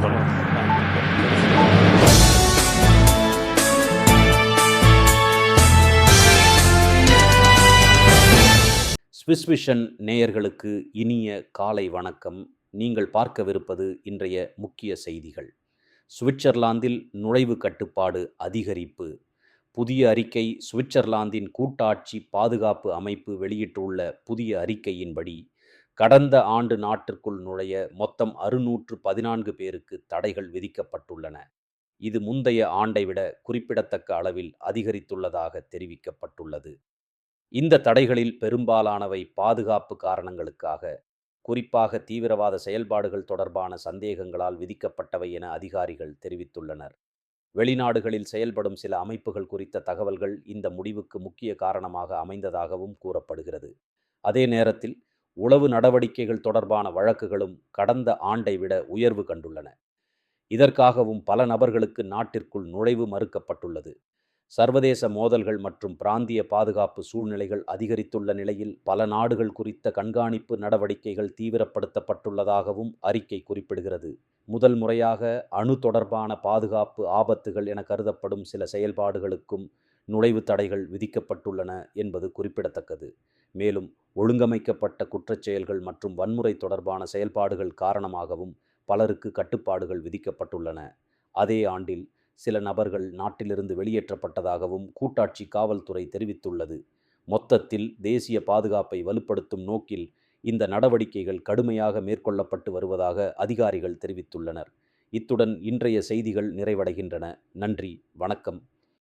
சொல்லுங்க. Swiss vision நேயர்களுக்கு இனிய காலை வணக்கம். நீங்கள் பார்க்கவிருப்பது இன்றைய முக்கிய செய்திகள். சுவிட்சர்லாந்தில் நுழைவு கட்டுப்பாடு அதிகரிப்பு. புதிய அறிக்கை. சுவிட்சர்லாந்தின் கூட்டாட்சி பாதுகாப்பு அமைப்பு வெளியிட்டுள்ள புதிய அறிக்கையின்படி கடந்த ஆண்டு நாட்டிற்குள் நுழைய மொத்தம் 614 பேருக்கு தடைகள் விதிக்கப்பட்டுள்ளன. இது முந்தைய ஆண்டை விட குறிப்பிடத்தக்க அளவில் அதிகரித்துள்ளதாக தெரிவிக்கப்பட்டுள்ளது. இந்த தடைகளில் பெரும்பாலானவை பாதுகாப்பு காரணங்களுக்காக, குறிப்பாக தீவிரவாத செயல்பாடுகள் தொடர்பான சந்தேகங்களால் விதிக்கப்பட்டவை என அதிகாரிகள் தெரிவித்துள்ளனர். வெளிநாடுகளில் செயல்படும் சில அமைப்புகள் குறித்த தகவல்கள் இந்த முடிவுக்கு முக்கிய காரணமாக அமைந்ததாகவும் கூறப்படுகிறது. அதே நேரத்தில் உளவு நடவடிக்கைகள் தொடர்பான வழக்குகளும் கடந்த ஆண்டை விட உயர்வு கண்டுள்ளன. இதற்காகவும் பல நபர்களுக்கு நாட்டிற்குள் நுழைவு மறுக்கப்பட்டுள்ளது. சர்வதேச மோதல்கள் மற்றும் பிராந்திய பாதுகாப்பு சூழ்நிலைகள் அதிகரித்துள்ள நிலையில் பல நாடுகள் குறித்த கண்காணிப்பு நடவடிக்கைகள் தீவிரப்படுத்தப்பட்டுள்ளதாகவும் அறிக்கை குறிப்பிடுகிறது. முதல் முறையாக அணு தொடர்பான பாதுகாப்பு ஆபத்துகள் என கருதப்படும் சில செயல்பாடுகளுக்கும் நுழைவு தடைகள் விதிக்கப்பட்டுள்ளன என்பது குறிப்பிடத்தக்கது. மேலும் ஒழுங்கமைக்கப்பட்ட குற்றச்செயல்கள் மற்றும் வன்முறை தொடர்பான செயல்பாடுகள் காரணமாகவும் பலருக்கு கட்டுப்பாடுகள் விதிக்கப்பட்டுள்ளன. அதே ஆண்டில் சில நபர்கள் நாட்டிலிருந்து வெளியேற்றப்பட்டதாகவும் கூட்டாட்சி காவல்துறை தெரிவித்துள்ளது. மொத்தத்தில் தேசிய பாதுகாப்பை வலுப்படுத்தும் நோக்கில் இந்த நடவடிக்கைகள் கடுமையாக மேற்கொள்ளப்பட்டு வருவதாக அதிகாரிகள் தெரிவித்துள்ளனர். இத்துடன் இன்றைய செய்திகள் நிறைவடைகின்றன. நன்றி, வணக்கம்.